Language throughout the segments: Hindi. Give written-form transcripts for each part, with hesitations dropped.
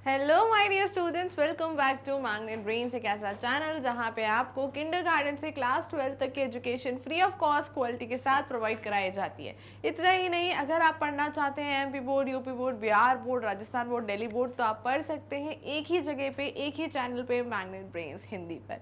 Hello my dear students, welcome back to Magnet Brains, एक ऐसा चैनल जहां पे आपको किंडरगार्टन से क्लास 12 तक की education free of cost quality के साथ प्रोवाइड कराई जाती है। इतना ही नहीं, अगर आप पढ़ना चाहते हैं MP board, UP board, Bihar board, Rajasthan board, Delhi board, तो आप पढ़ सकते हैं एक ही जगह पे, एक ही चैनल पे, मैग्नेट ब्रेन्स हिंदी पर।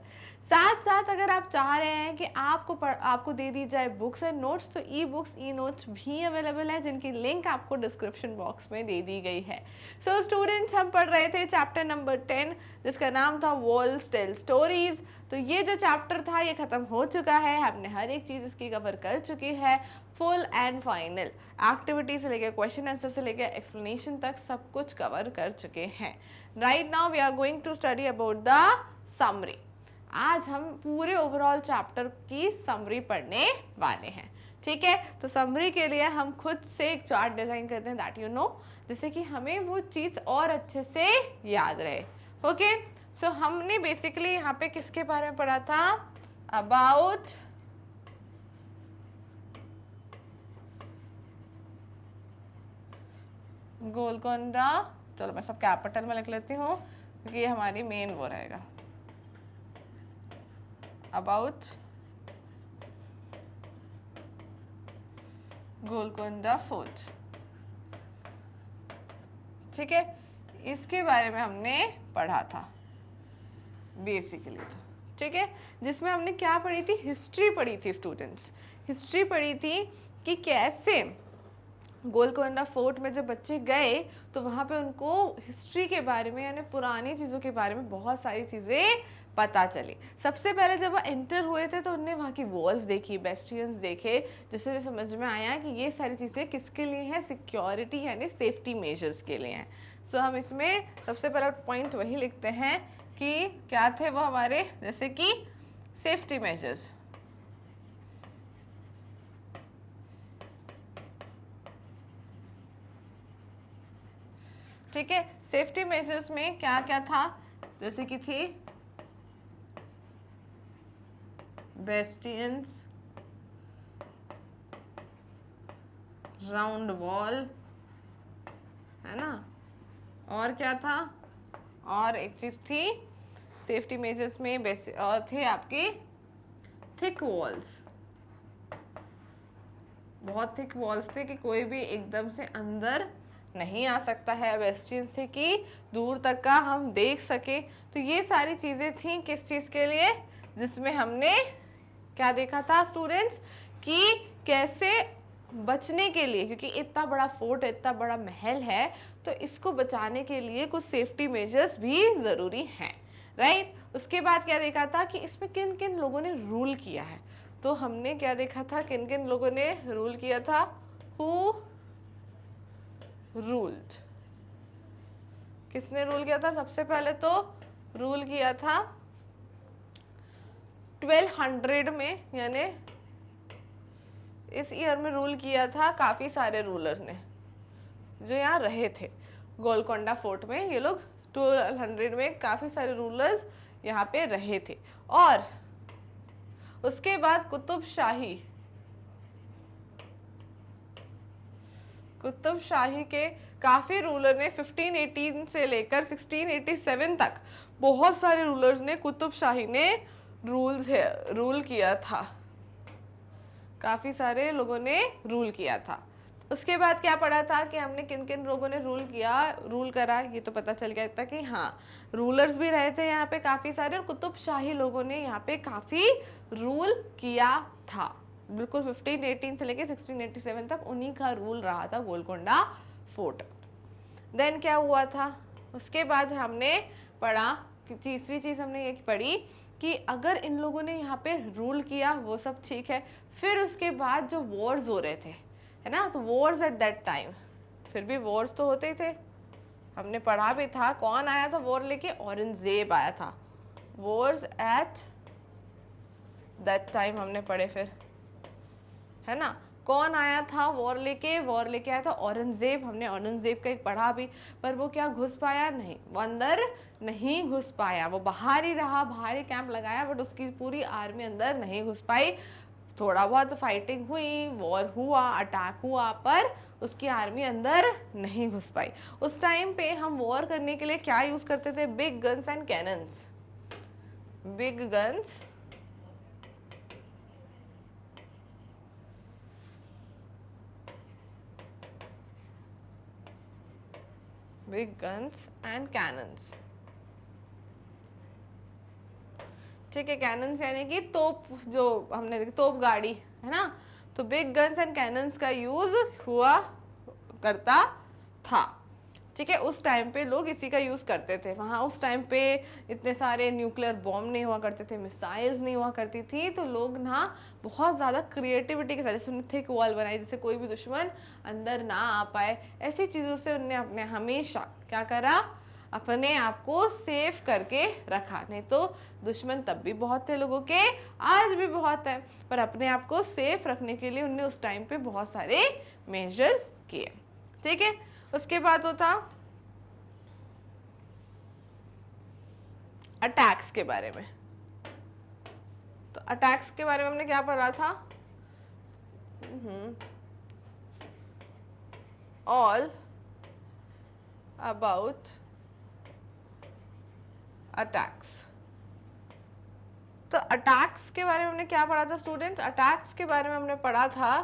साथ साथ अगर आप चाह रहे हैं कि आपको दे दी जाए बुक्स एंड नोट्स, तो ई बुक्स, ई नोट्स भी अवेलेबल है, जिनकी लिंक आपको डिस्क्रिप्शन बॉक्स में दे दी गई है। सो स्टूडेंट्स, हम पढ़ रहे थे चैप्टर नंबर 10, जिसका नाम था वॉल्स टेल स्टोरीज। तो ये जो चैप्टर था ये खत्म हो चुका है, हमने हर एक चीज इसकी कवर कर चुकी है, फुल एंड फाइनल एक्टिविटी से लेकर क्वेश्चन आंसर से लेकर एक्सप्लेनेशन तक सब कुछ कवर कर चुके हैं। Right now we are going to study about the summary. आज हम पूरे ओवरऑल चैप्टर की समरी पढ़ने वाले हैं। ठीक है, तो समरी के लिए हम खुद से एक चार्ट डिजाइन करते हैं, दैट यू नो, जिससे कि हमें वो चीज और अच्छे से याद रहे। ओके, सो हमने बेसिकली यहाँ पे किसके बारे में पढ़ा था? अबाउट गोलकोंडा। चलो मैं सब कैपिटल में लिख लेती हूँ क्योंकि ये हमारी मेन वो रहेगा। About Golconda fort. ठीक है, इसके बारे में हमने पढ़ा था बेसिकली। तो ठीक है, जिसमें हमने क्या पढ़ी थी? हिस्ट्री पढ़ी थी स्टूडेंट्स। हिस्ट्री पढ़ी थी कि कैसे गोलकोंडा फोर्ट में जब बच्चे गए तो वहाँ पे उनको हिस्ट्री के बारे में, यानी पुरानी चीज़ों के बारे में बहुत सारी चीज़ें पता चली। सबसे पहले जब वो एंटर हुए थे तो उन्होंने वहाँ की वॉल्स देखी, बेस्टियंस देखे, जिससे समझ में आया कि ये सारी चीज़ें किसके लिए हैं? सिक्योरिटी यानी सेफ्टी मेजर्स के लिए हैं। सो हम इसमें सबसे पहला पॉइंट वही लिखते हैं कि क्या थे वो हमारे, जैसे कि सेफ्टी मेजर्स। ठीक है, सेफ्टी मेजर्स में क्या क्या था? जैसे कि थी बेस्टियंस, राउंड वॉल, है ना, और क्या था? और एक चीज थी सेफ्टी मेजर्स में और थे आपके थिक वॉल्स। बहुत थिक वॉल्स थे कि कोई भी एकदम से अंदर नहीं आ सकता है, बेस्टियन से कि दूर तक का हम देख सके। तो ये सारी चीजें थी किस चीज के लिए? जिसमें हमने क्या देखा था स्टूडेंट्स कि कैसे बचने के लिए, क्योंकि इतना बड़ा फोर्ट, इतना बड़ा महल है, तो इसको बचाने के लिए कुछ सेफ्टी मेजर्स भी जरूरी हैं। राइट, उसके बाद क्या देखा था कि इसमें किन किन लोगों ने रूल किया है। तो हमने क्या देखा था, किन किन लोगों ने रूल किया था? Who ruled. किसने रूल किया था? सबसे पहले तो रूल किया था 1200 में, यानी इस ईयर में रूल किया था काफी सारे रूलर्स ने जो यहाँ रहे थे गोलकोंडा फोर्ट में। ये लोग 1200 में काफी सारे रूलर्स यहाँ पे रहे थे। और उसके बाद कुतुब शाही के काफी रूलर ने 1518 से लेकर 1687 तक बहुत सारे रूलर्स ने, कुतुब शाही ने रूल किया था। काफी सारे लोगों ने रूल किया था। उसके बाद क्या पढ़ा था कि हमने किन किन लोगों ने रूल करा, ये तो पता चल गया था कि हाँ, रूलर्स भी रहे थे यहाँ पे काफी सारे, और कुतुब शाही लोगों ने यहाँ पे काफी रूल किया था। बिल्कुल 1518 से लेके 1687 तक उन्हीं का रूल रहा था गोलकोंडा फोर्ट। देन क्या हुआ था? उसके बाद हमने पढ़ा कि तीसरी चीज हमने ये पढ़ी कि अगर इन लोगों ने यहाँ पे रूल किया वो सब ठीक है, फिर उसके बाद जो वॉर्स हो रहे थे, है ना, तो वॉर्स एट दैट टाइम, फिर भी वॉर्स तो होते ही थे, हमने पढ़ा भी था। कौन आया था वॉर लेके? औरंगजेब आया था। वॉर्स एट दैट टाइम हमने पढ़े फिर, है ना। कौन आया था वॉर लेके आया था औरंगजेब। हमने औरंगजेब का एक पढ़ा भी, पर वो क्या घुस पाया? नहीं, वो अंदर नहीं घुस पाया, वो बाहर ही रहा, बाहर ही कैंप लगाया, बट उसकी पूरी आर्मी अंदर नहीं घुस पाई। थोड़ा बहुत फाइटिंग हुई, वॉर हुआ, अटैक हुआ, पर उसकी आर्मी अंदर नहीं घुस पाई। उस टाइम पे हम वॉर करने के लिए क्या यूज करते थे? Big guns and cannons. Big guns and cannons. ठीक है, कैनन्स यानी कि तोप, जो हमने तोप गाड़ी है ना, तो बिग गन्स एंड कैनन्स का यूज हुआ करता था। ठीक है, उस टाइम पे लोग इसी का यूज करते थे। वहाँ उस टाइम पे इतने सारे न्यूक्लियर बॉम्ब नहीं हुआ करते थे, मिसाइल्स नहीं हुआ करती थी, तो लोग ना बहुत ज़्यादा क्रिएटिविटी के साथ, जैसे उन्होंने थिक वॉल बनाई जिससे कोई भी दुश्मन अंदर ना आ पाए, ऐसी चीज़ों से उन्होंने अपने हमेशा क्या करा, अपने आप को सेफ करके रखा। नहीं तो दुश्मन तब भी बहुत थे लोगों के, आज भी बहुत है, पर अपने आप को सेफ रखने के लिए उन्होंने उस टाइम पे बहुत सारे मेजर्स किए। ठीक है, उसके बाद होता अटैक्स के बारे में। तो अटैक्स के बारे में हमने क्या पढ़ा था? All about attacks. तो अटैक्स के बारे में हमने क्या पढ़ा था स्टूडेंट्स? अटैक्स के बारे में हमने पढ़ा था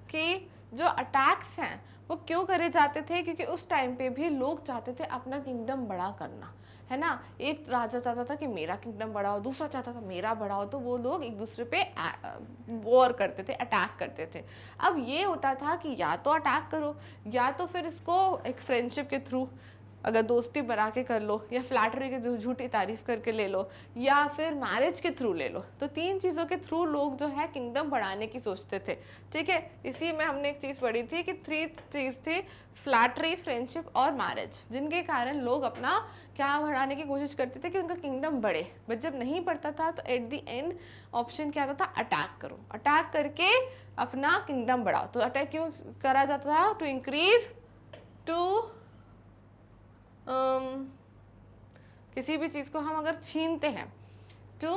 कि जो अटैक्स हैं वो क्यों करे जाते थे? क्योंकि उस टाइम पे भी लोग चाहते थे अपना किंगडम बड़ा करना, है ना। एक राजा चाहता था कि मेरा किंगडम बड़ा हो, दूसरा चाहता था मेरा बड़ा हो, तो वो लोग एक दूसरे पे वॉर करते थे, अटैक करते थे। अब ये होता था कि या तो अटैक करो, या तो फिर इसको एक फ्रेंडशिप के थ्रू अगर दोस्ती बना के कर लो, या फ्लैटरी के जो झूठी तारीफ करके ले लो, या फिर मैरिज के थ्रू ले लो। तो तीन चीज़ों के थ्रू लोग जो है किंगडम बढ़ाने की सोचते थे। ठीक है, इसी में हमने एक चीज़ पढ़ी थी कि 3 चीज़ थी, फ्लैटरी, फ्रेंडशिप और मैरिज, जिनके कारण लोग अपना क्या बढ़ाने की कोशिश करते थे कि उनका किंगडम बढ़े। बट जब नहीं बढ़ता था तो एट द एंड ऑप्शन क्या आता था? अटैक करो, अटैक करके अपना किंगडम बढ़ाओ। तो अटैक क्यों करा जाता था? टू इंक्रीज, टू किसी भी चीज को हम अगर छीनते हैं, to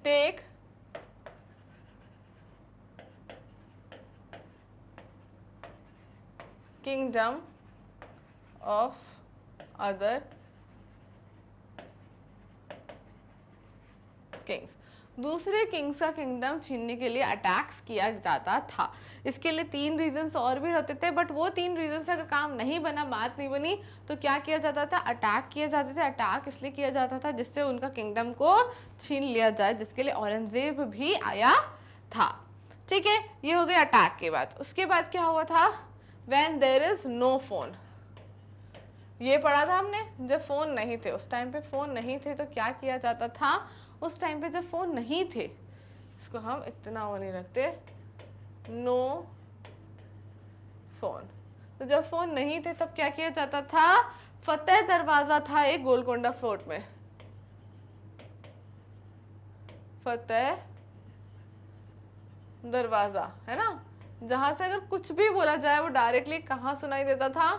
take kingdom of other kings. दूसरे किंग्स का किंगडम छीनने के लिए अटैक्स किया जाता था। इसके लिए 3 रीजंस और भी होते थे, बट वो 3 रीजन से अगर काम नहीं बना, बात नहीं बनी, तो क्या किया जाता था? अटैक किए जाते थे। अटैक इसलिए किया जाता था जिससे उनका किंगडम को छीन लिया जाए, जिसके लिए औरंगजेब भी आया था। ठीक है, ये हो गया अटैक के बाद। उसके बाद क्या हुआ था? When there is no phone. ये पढ़ा था हमने, जब फोन नहीं थे, उस टाइम पे फोन नहीं थे तो क्या किया जाता था? उस टाइम पे जब फोन नहीं थे, इसको हम इतना वो नहीं रखते, नो फोन। तो जब फोन नहीं थे तब क्या किया जाता था? फतेह दरवाजा था एक गोलकोंडा फोर्ट में, फतेह दरवाजा, है ना, जहां से अगर कुछ भी बोला जाए वो डायरेक्टली कहाँ सुनाई देता था?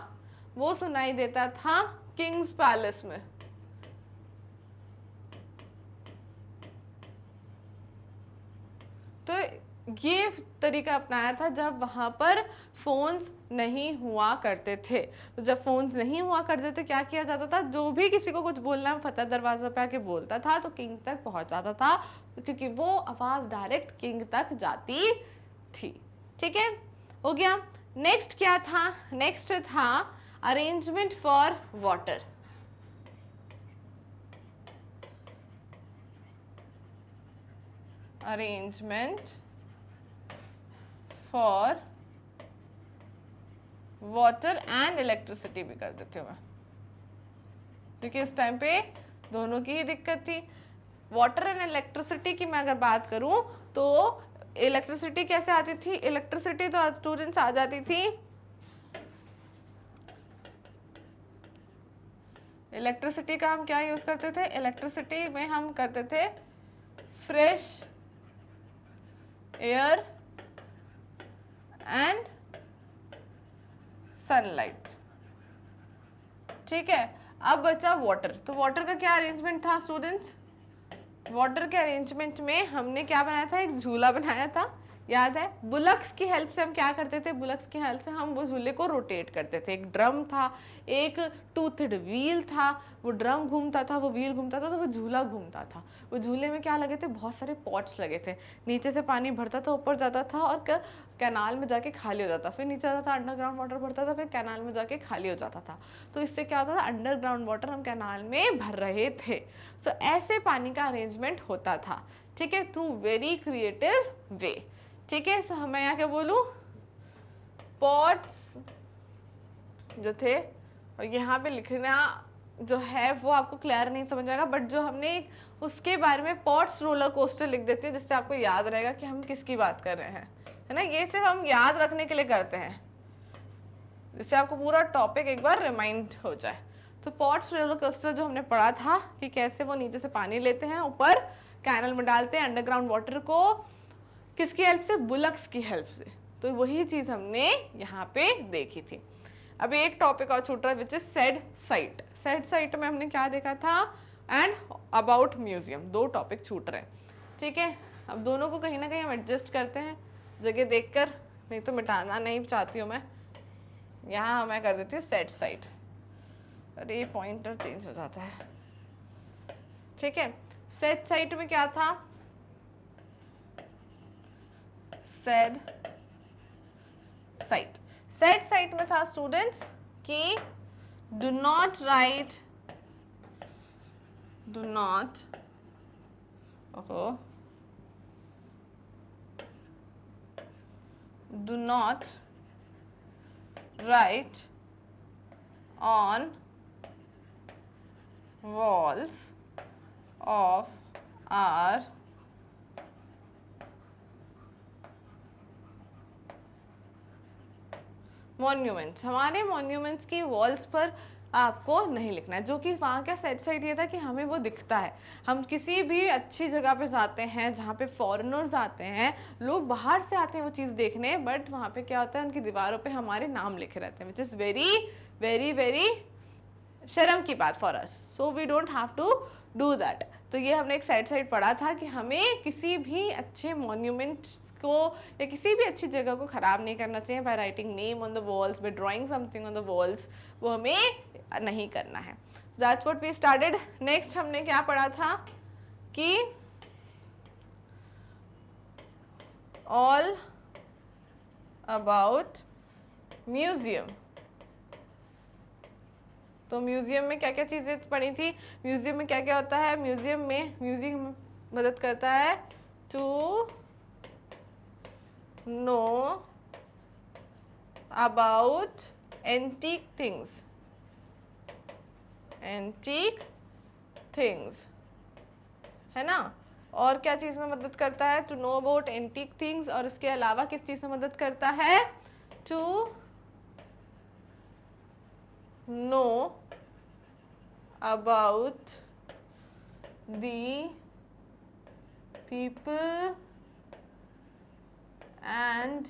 वो सुनाई देता था किंग्स पैलेस में। तो ये तरीका अपनाया था जब वहां पर फोन्स नहीं हुआ करते थे। तो जब फोन्स नहीं हुआ करते थे क्या किया जाता था? जो भी किसी को कुछ बोलना है फतेह दरवाजा पे आके बोलता था तो किंग तक पहुंच जाता था, क्योंकि वो आवाज डायरेक्ट किंग तक जाती थी। ठीक है, हो गया। नेक्स्ट क्या था? नेक्स्ट था arrangement for water. Arrangement for water and electricity भी कर देती हूँ मैं, क्योंकि उस टाइम पे दोनों की ही दिक्कत थी। वाटर एंड इलेक्ट्रिसिटी की मैं अगर बात करूं तो इलेक्ट्रिसिटी कैसे आती थी? इलेक्ट्रिसिटी तो स्टूडेंट्स आ जाती थी, इलेक्ट्रिसिटी का हम क्या यूज करते थे? इलेक्ट्रिसिटी में हम करते थे फ्रेश एयर एंड सनलाइट। ठीक है, अब बचा वाटर। तो वाटर का क्या अरेंजमेंट था स्टूडेंट्स? वाटर के अरेंजमेंट में हमने क्या बनाया था? एक झूला बनाया था, याद है? बुलक्स की हेल्प से हम क्या करते थे? बुलक्स की हेल्प से हम वो झूले को रोटेट करते थे। एक ड्रम था, एक टूथड व्हील था, वो ड्रम घूमता था, वो व्हील घूमता था, तो वो झूला घूमता था। वो झूले में क्या लगे थे? बहुत सारे पॉट्स लगे थे। नीचे से पानी भरता था, ऊपर जाता था और कैनाल में जाके खाली हो जाता, फिर नीचे जाता था, अंडरग्राउंड वाटर भरता था, फिर कैनाल में जाके खाली हो जाता था। तो इससे क्या होता था? अंडरग्राउंड वाटर हम कैनाल में भर रहे थे। तो ऐसे पानी का अरेंजमेंट होता था, ठीक है, थ्रू वेरी क्रिएटिव वे। ठीक है, सो मैं यहाँ क्या बोलूँ? पॉट्स जो थे, और यहाँ पे लिखना जो है वो आपको क्लियर नहीं समझ आएगा, बट जो हमने उसके बारे में पॉट्स रोलर कोस्टर लिख देते हैं, जिससे आपको याद रहेगा कि हम किसकी बात कर रहे हैं, है ना। ये सिर्फ हम याद रखने के लिए करते हैं, जिससे आपको पूरा टॉपिक एक बार रिमाइंड हो जाए। तो पॉट्स रोलर कोस्टर जो हमने पढ़ा था कि कैसे वो नीचे से पानी लेते हैं, ऊपर कैनल में डालते हैं अंडरग्राउंड वाटर को, किसकी हेल्प से? बुलक्स की हेल्प से। तो वही चीज हमने यहाँ पे देखी थी। अब एक टॉपिक और छूट रहा है, which is said site. Said site में हमने क्या देखा था? And about museum. दो टॉपिक छूट रहे हैं, ठीक है। अब दोनों को कहीं ना कहीं हम एडजस्ट करते हैं जगह देखकर, नहीं तो मिटाना नहीं चाहती हूँ मैं। यहाँ मैं कर देती हूँ सेड साइट, अरे ये पॉइंटर चेंज हो जाता है, ठीक है। सेड साइट में क्या था? सेड साइट, सेड साइट में था स्टूडेंट्स कि do not write, do not, ओहो, do not write on walls of our monuments. हमारे मॉन्यूमेंट्स की वॉल्स पर आपको नहीं लिखना है, जो कि वहाँ का सेट साइड ये था कि हमें वो दिखता है। हम किसी भी अच्छी जगह पे जाते हैं जहाँ पे फॉरेनर्स आते हैं, लोग बाहर से आते हैं वो चीज़ देखने, बट वहाँ पे क्या होता है? उनकी दीवारों पे हमारे नाम लिखे रहते हैं, which is very very very शर्म की बात for us, so we don't have to do that. तो ये हमने एक साइड पढ़ा था कि हमें किसी भी अच्छे मॉन्यूमेंट्स को या किसी भी अच्छी जगह को ख़राब नहीं करना चाहिए by writing name on the walls, by drawing something on the walls, वो हमें नहीं करना है। That's what we started. Next हमने क्या पढ़ा था कि ऑल अबाउट म्यूजियम। तो म्यूजियम में क्या क्या चीज़ें पढ़ी थी? म्यूजियम में क्या क्या होता है? म्यूजियम मदद करता है to know about antique things, antique things, है ना। और क्या चीज़ में मदद करता है? To know about antique things. और इसके अलावा किस चीज़ में मदद करता है? To know about the people and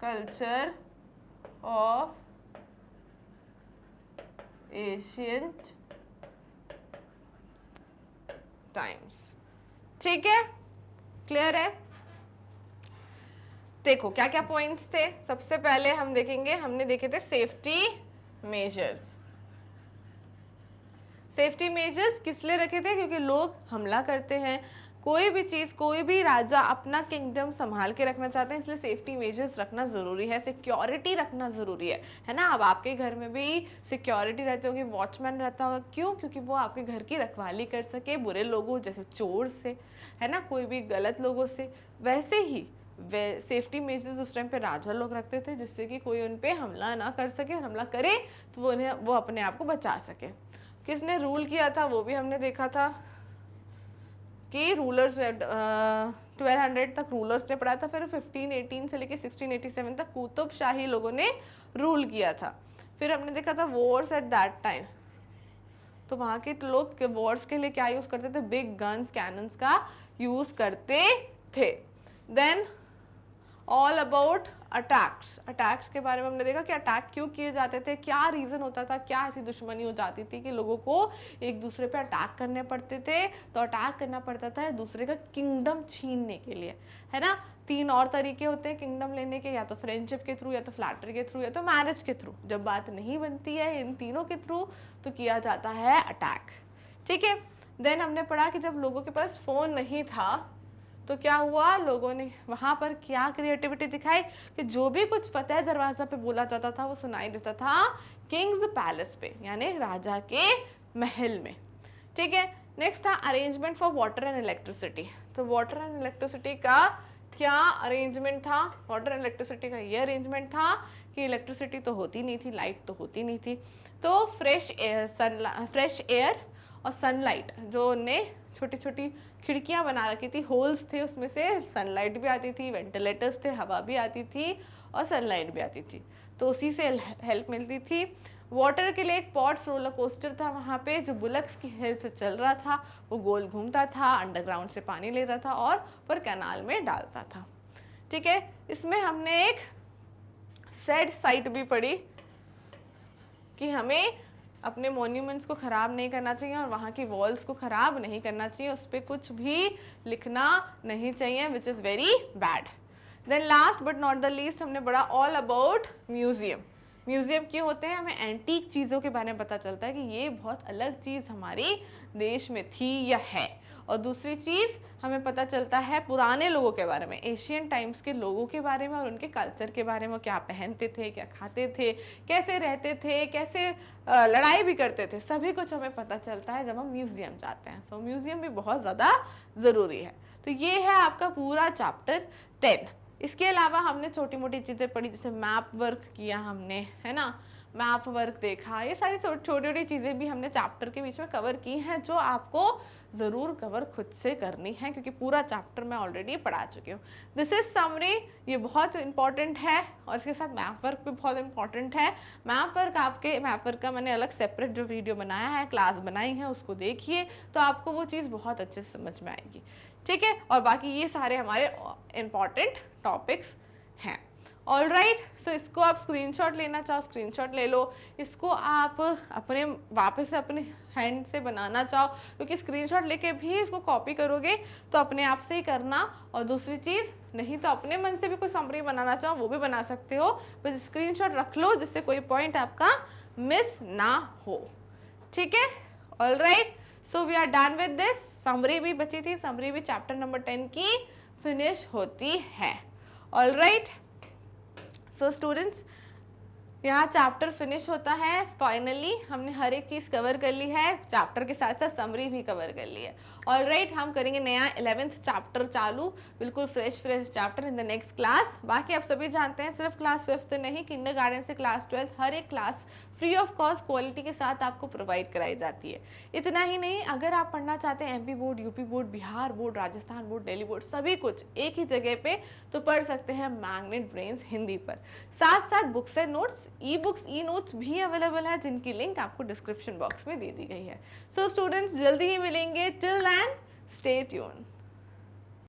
culture of ancient times। ठीक है, क्लियर है? देखो क्या क्या पॉइंट्स थे। सबसे पहले हम देखेंगे, हमने देखे थे सेफ्टी मेजर्स। सेफ्टी मेजर्स किस लिए रखे थे? क्योंकि लोग हमला करते हैं, कोई भी चीज़, कोई भी राजा अपना किंगडम संभाल के रखना चाहते हैं, इसलिए सेफ्टी मेजर्स रखना ज़रूरी है, सिक्योरिटी रखना ज़रूरी है ना। अब आपके घर में भी सिक्योरिटी रहती होगी, वॉचमैन रहता होगा, क्यों? क्योंकि वो आपके घर की रखवाली कर सके बुरे लोगों जैसे चोर से, है ना, कोई भी गलत लोगों से। वैसे ही सेफ्टी मेजर्स उस टाइम पे राजा लोग रखते थे, जिससे कि कोई उन पे हमला ना कर सके, और हमला करे तो वो अपने आप को बचा सके। किसने रूल किया था वो भी हमने देखा था कि रूलर्स 1200 तक रूलर्स ने पढ़ा था, फिर 1518 से लेके 1687 तक कुतुबशाही लोगों ने रूल किया था। फिर हमने देखा था वॉर्स एट दैट टाइम, तो वहाँ के लोग वॉर्स के लिए क्या यूज़ करते थे? बिग गन्स, कैनन्स का यूज़ करते थे। देन ऑल अबाउट अटैक्स के बारे में हमने देखा कि अटैक क्यों किए जाते थे, क्या रीज़न होता था, क्या ऐसी दुश्मनी हो जाती थी कि लोगों को एक दूसरे पे अटैक करने पड़ते थे। तो अटैक करना पड़ता था एक दूसरे का किंगडम छीनने के लिए, है ना। 3 और तरीके होते हैं किंगडम लेने के, या तो फ्रेंडशिप के थ्रू, या तो फ्लैटरी के थ्रू, या तो मैरिज के थ्रू। जब बात नहीं बनती है इन तीनों के थ्रू तो किया जाता है अटैक, ठीक है। देन हमने पढ़ा कि जब लोगों के पास फ़ोन नहीं था तो क्या हुआ, लोगों ने वहाँ पर क्या क्रिएटिविटी दिखाई कि जो भी कुछ फतेह दरवाज़ा पे बोला जाता था वो सुनाई देता था किंग्स पैलेस पे, यानी राजा के महल में, ठीक है। नेक्स्ट था arrangement for water and electricity. तो वाटर एंड इलेक्ट्रिसिटी का क्या अरेंजमेंट था, वाटर एंड इलेक्ट्रिसिटी का ये अरेंजमेंट था कि इलेक्ट्रिसिटी तो होती नहीं थी, लाइट तो होती नहीं थी, तो फ्रेश एयर और सनलाइट, जो ने छोटी छोटी खिड़कियां बना रखी थी, होल्स थे, उसमें से सनलाइट भी आती थी, वेंटिलेटर्स थे, हवा भी आती थी और सनलाइट भी आती थी, तो उसी से हेल्प मिलती थी। वाटर के लिए एक पॉट्स रोलर कोस्टर था वहाँ पे, जो बुलक्स की हेल्प से चल रहा था, वो गोल घूमता था, अंडरग्राउंड से पानी लेता था और पर कैनाल में डालता था, ठीक है। इसमें हमने एक सैड साइट भी पढ़ी कि हमें अपने मॉन्यूमेंट्स को ख़राब नहीं करना चाहिए और वहाँ की वॉल्स को ख़राब नहीं करना चाहिए, उस पर कुछ भी लिखना नहीं चाहिए, which is very bad. Then last but not the least हमने पढ़ा ऑल अबाउट म्यूज़ियम। म्यूज़ियम क्यों होते हैं, हमें एंटीक चीज़ों के बारे में पता चलता है कि ये बहुत अलग चीज़ हमारे देश में थी या है। और दूसरी चीज़ हमें पता चलता है पुराने लोगों के बारे में, एशियन टाइम्स के लोगों के बारे में और उनके कल्चर के बारे में, क्या पहनते थे, क्या खाते थे, कैसे रहते थे, कैसे लड़ाई भी करते थे, सभी कुछ हमें पता चलता है जब हम म्यूज़ियम जाते हैं। सो म्यूज़ियम भी बहुत ज़्यादा ज़रूरी है। तो ये है आपका पूरा चैप्टर 10। इसके अलावा हमने छोटी मोटी चीज़ें पढ़ी, जैसे मैप वर्क किया हमने, है ना, मैप वर्क देखा, ये सारी छोटी छोटी चीज़ें भी हमने चैप्टर के बीच में कवर की हैं, जो आपको ज़रूर कवर खुद से करनी है, क्योंकि पूरा चैप्टर मैं ऑलरेडी पढ़ा चुकी हूँ। दिस इज समरी, ये बहुत इंपॉर्टेंट है और इसके साथ मैप वर्क भी बहुत इंपॉर्टेंट है। मैप वर्क का मैंने अलग सेपरेट जो वीडियो बनाया है, क्लास बनाई है, उसको देखिए तो आपको वो चीज़ बहुत अच्छे से समझ में आएगी, ठीक है। और बाकी ये सारे हमारे इंपॉर्टेंट टॉपिक्स हैं। ऑल राइट, सो इसको आप स्क्रीनशॉट लेना चाहो स्क्रीनशॉट ले लो, इसको आप अपने वापस से अपने हैंड से बनाना चाहो, क्योंकि स्क्रीनशॉट लेके भी इसको कॉपी करोगे तो अपने आप से ही करना। और दूसरी चीज़, नहीं तो अपने मन से भी कोई समरी बनाना चाहो वो भी बना सकते हो, बस स्क्रीनशॉट रख लो जिससे कोई पॉइंट आपका मिस ना हो, ठीक है। All right, so we are done with this. Summary भी बची थी, समरी भी चैप्टर नंबर 10 की फिनिश होती है। ऑल राइट, सो स्टूडेंट्स, यहाँ चैप्टर फिनिश होता है। फाइनली हमने हर एक चीज़ कवर कर ली है, चैप्टर के साथ साथ समरी भी कवर कर ली है। ऑल राइट, हम करेंगे नया 11th चैप्टर चालू, बिल्कुल fresh chapter in the next class. बाकी आप सभी जानते हैं सिर्फ क्लास 5th नहीं, किंडरगार्टन से क्लास 12 हर एक class free of cost quality के साथ आपको प्रोवाइड कराई जाती है। इतना ही नहीं, अगर आप पढ़ना चाहते हैं MP board, UP board, Bihar board, Rajasthan board, Delhi board, सभी कुछ एक ही जगह पे, तो पढ़ सकते हैं मैग्नेट ब्रेन्स हिंदी पर। साथ साथ बुक्स एंड नोट्स, ई-बुक्स, ई-नोट्स भी अवेलेबल है, जिनकी लिंक आपको डिस्क्रिप्शन बॉक्स में दे दी गई है। सो स्टूडेंट्स, जल्दी ही मिलेंगे। Till then stay tuned.